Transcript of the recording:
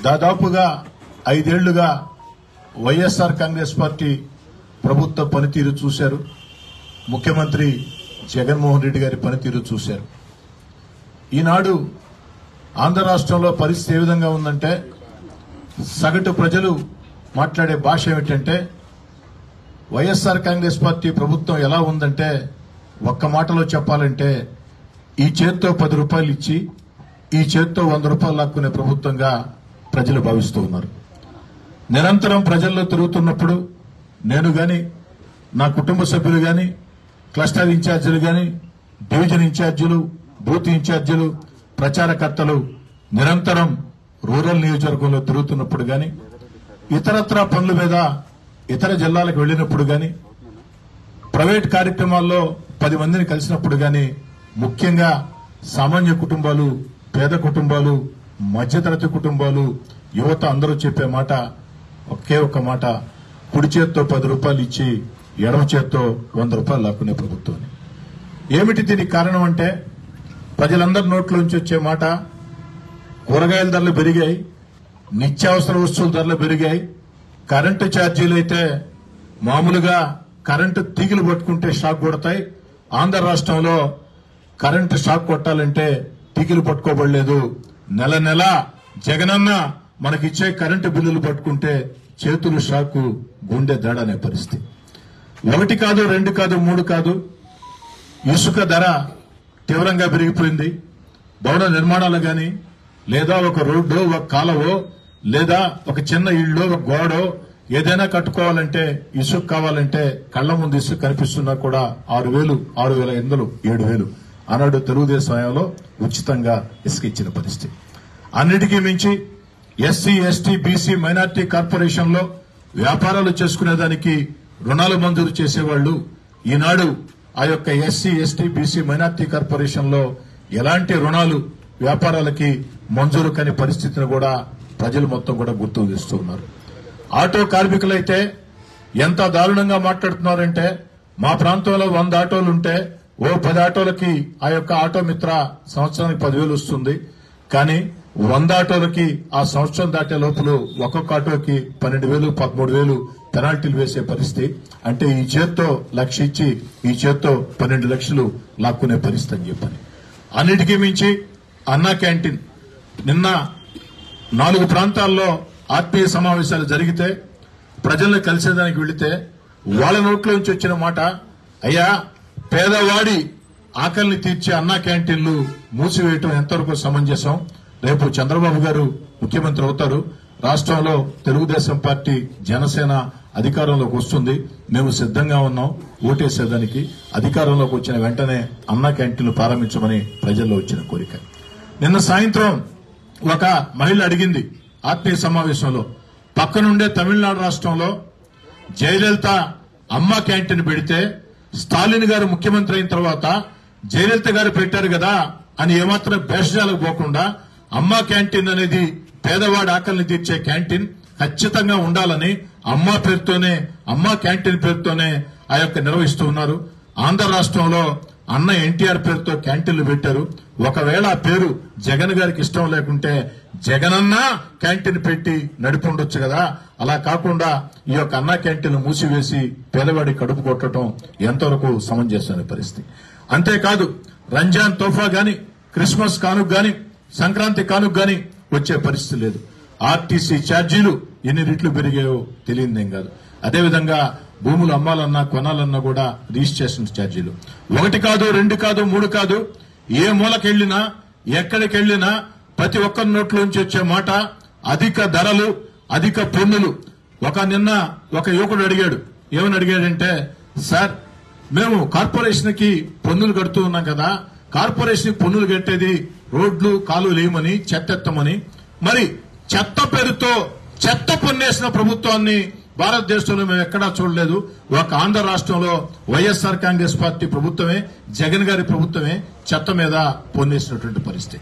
దాదాపుగా 5 ఏళ్లుగా వైఎస్ఆర్ కాంగ్రెస్ పార్టీ ప్రభుత్వ పనితీరు చూశారు. ముఖ్యమంత్రి జగన్మోహన్ రెడ్డి గారి పనితీరు చూశారు. ఈనాడు ఆంధ్ర రాష్ట్రంలో పరిస్థితి ఏ విధంగా ఉందంటే, సగటు ప్రజలు మాట్లాడే భాష ఏమిటంటే, వైఎస్ఆర్ కాంగ్రెస్ పార్టీ ప్రభుత్వం ఎలా ఉందంటే, ఒక్క మాటలో చెప్పాలంటే, ఈ చేత్తో 10 రూపాయలు ఇచ్చి ఈ చేత్తో 100 రూపాయలు లాక్కునే ప్రభుత్వంగా ప్రజలు భావిస్తూ ఉన్నారు. నిరంతరం ప్రజల్లో తిరుగుతున్నప్పుడు నేను గాని, నా కుటుంబ సభ్యులు గాని, క్లస్టర్ ఇన్ఛార్జీలు గాని, డివిజన్ ఇన్ఛార్జీలు, బూత్ ఇన్ఛార్జీలు, ప్రచారకర్తలు నిరంతరం రూరల్ నియోజకవర్గంలో తిరుగుతున్నప్పుడు గాని, ఇతరత్రా పనుల మీద ఇతర జిల్లాలకు వెళ్లినప్పుడు గాని, ప్రైవేట్ కార్యక్రమాల్లో 10 మందిని కలిసినప్పుడు గాని, ముఖ్యంగా సామాన్య కుటుంబాలు, పేద కుటుంబాలు, మధ్యతరగతి కుటుంబాలు, యువత అందరూ చెప్పే మాట ఒకే ఒక్క మాట, కుడి చేత్తో 10 రూపాయలు ఇచ్చి ఎడమ చేత్తో 100 రూపాయలు లాక్కునే ప్రభుత్వం. ఏమిటి దీనికి కారణం అంటే, ప్రజలందరి నోట్లోంచి వచ్చే మాట, కూరగాయల ధరలు పెరిగాయి, నిత్యావసర వస్తువుల ధరలు పెరిగాయి, కరెంటు ఛార్జీలు అయితే మామూలుగా కరెంటు తీగలు పట్టుకుంటే షాక్ కొడతాయి. ఆంధ్ర రాష్ట్రంలో కరెంటు షాక్ కొట్టాలంటే తీగలు పట్టుకోబడలేదు. నెల నెల జగనన్న మనకిచ్చే కరెంటు బిల్లులు పట్టుకుంటే చేతులు షాకు, గుండె దడ అనే పరిస్థితి. 1 కాదు, 2 కాదు, 3 కాదు. ఇసుక ధర తీవ్రంగా పెరిగిపోయింది. భవన నిర్మాణాలు గాని, లేదా ఒక రోడ్డో, ఒక కాలవో, లేదా ఒక చిన్న ఇళ్ళో, ఒక గోడో ఏదైనా కట్టుకోవాలంటే, ఇసుక కావాలంటే కళ్ల ముందు ఇసుక కనిపిస్తున్నా కూడా 6,000, 6,800, 7,000 ఆనాడు తెలుగుదేశం హయాంలో ఉచితంగా ఇసుక ఇచ్చిన పరిస్థితి. అన్నిటికీ మించి SC, ST, BC, minority corporation లో వ్యాపారాలు చేసుకునేదానికి రుణాలు మంజూరు చేసేవాళ్లు. ఈనాడు ఆ యొక్క SC, ST, BC, minority corporation లో ఎలాంటి రుణాలు వ్యాపారాలకి మంజూరు కాని పరిస్థితిని కూడా ప్రజలు మొత్తం కూడా గుర్తు చేస్తూ ఉన్నారు. ఆటో కార్మికులైతే ఎంత దారుణంగా మాట్లాడుతున్నారంటే, మా ప్రాంతంలో 100 ఆటోలు ఉంటే 10 ఆటోలకి ఆ యొక్క ఆటో మిత్ర సంవత్సరానికి 10,000 వస్తుంది. కానీ 100 ఆటోలకి ఆ సంవత్సరం దాటే లోపల ఒక్కొక్క ఆటోకి 12,000, 13,000 పెనాల్టీలు వేసే పరిస్థితి. అంటే ఈ చేత్తో 1,00,000 ఇచ్చి ఈ చేత్తో 12 లక్షలు లాక్కునే పరిస్థితి అని చెప్పని. అన్నిటికీ మించి అన్నా క్యాంటీన్, నిన్న 4 ప్రాంతాల్లో ఆత్మీయ సమావేశాలు జరిగితే, ప్రజల్ని కలిసేదానికి వెళితే వాళ్ళ నోట్లోంచి వచ్చిన మాట, అయ్యా పేదవాడి ఆకలిని తీర్చే అన్నా క్యాంటీన్లు మూసివేయటం ఎంతవరకు సమంజసం? రేపు చంద్రబాబు గారు ముఖ్యమంత్రి అవుతారు. రాష్ట్రంలో తెలుగుదేశం పార్టీ, జనసేన అధికారంలోకి వస్తుంది. మేము సిద్దంగా ఉన్నాం ఓటేసేదానికి. అధికారంలోకి వచ్చిన వెంటనే అన్నా క్యాంటీన్లు ప్రారంభించమని ప్రజల్లో వచ్చిన కోరిక. నిన్న సాయంత్రం ఒక మహిళ అడిగింది ఆత్మీయ సమావేశంలో, పక్కనుండే తమిళనాడు రాష్ట్రంలో జయలలిత అమ్మా క్యాంటీన్ పెడితే స్టాలిన్ గారు ముఖ్యమంత్రి అయిన తర్వాత జయలలిత గారు పెట్టారు కదా అని ఏమాత్రం భేషజాలకు పోకుండా, అమ్మా క్యాంటీన్ అనేది పేదవాడి ఆకలిని తీర్చే క్యాంటీన్ ఖచ్చితంగా ఉండాలని అమ్మా పేరుతోనే, అమ్మా క్యాంటీన్ పేరుతోనే ఆ యొక్క నిర్వహిస్తూ ఉన్నారు. ఆంధ్ర రాష్ట్రంలో అన్న ఎన్టీఆర్ పేరుతో క్యాంటీన్లు పెట్టారు. ఒకవేళ ఆ పేరు జగన్ గారికి ఇష్టం లేకుంటే జగనన్న క్యాంటీన్ పెట్టి నడిపుండొచ్చు కదా. అలా కాకుండా ఈ యొక్క అన్నా క్యాంటీన్లు మూసివేసి పేదవాడి కడుపు కొట్టడం ఎంతవరకు సమంజసమైన పరిస్థితి. అంతేకాదు, రంజాన్ తోఫా గాని, క్రిస్మస్ కానుక గాని, సంక్రాంతి కానుక గాని వచ్చే పరిస్థితి లేదు. ఆర్టీసీ ఛార్జీలు ఎన్ని రెట్లు పెరిగాయో తెలియదేం కాదు. అదేవిధంగా భూములు అమ్మాలన్నా కొనాలన్నా కూడా రిజిస్ట్రేషన్ ఛార్జీలు 1 కాదు, 2 కాదు, 3 కాదు. ఏ మూలకెళ్లినా, ఎక్కడికెళ్లినా ప్రతి ఒక్కరి నోట్లోంచి వచ్చే మాట అధిక ధరలు, అధిక పన్నులు. నిన్న ఒక యువకుడు అడిగాడు. ఏమని అడిగాడంటే, సార్ మేము కార్పొరేషన్ కి పన్నులు కడుతూ ఉన్నాం కదా, కార్పొరేషన్ పన్నులు కట్టేది రోడ్లు కాలువలు వేయమని, చెత్తెత్తమని. మరి చెత్త పేరుతో చెత్త పన్నేసిన ప్రభుత్వాన్ని భారతదేశంలో మేము ఎక్కడా చూడలేదు. ఒక ఆంధ్ర రాష్ట్రంలో వైఎస్ఆర్ కాంగ్రెస్ పార్టీ ప్రభుత్వమే, జగన్ గారి ప్రభుత్వమే చెత్త మీద పన్నేసినటువంటి పరిస్థితి.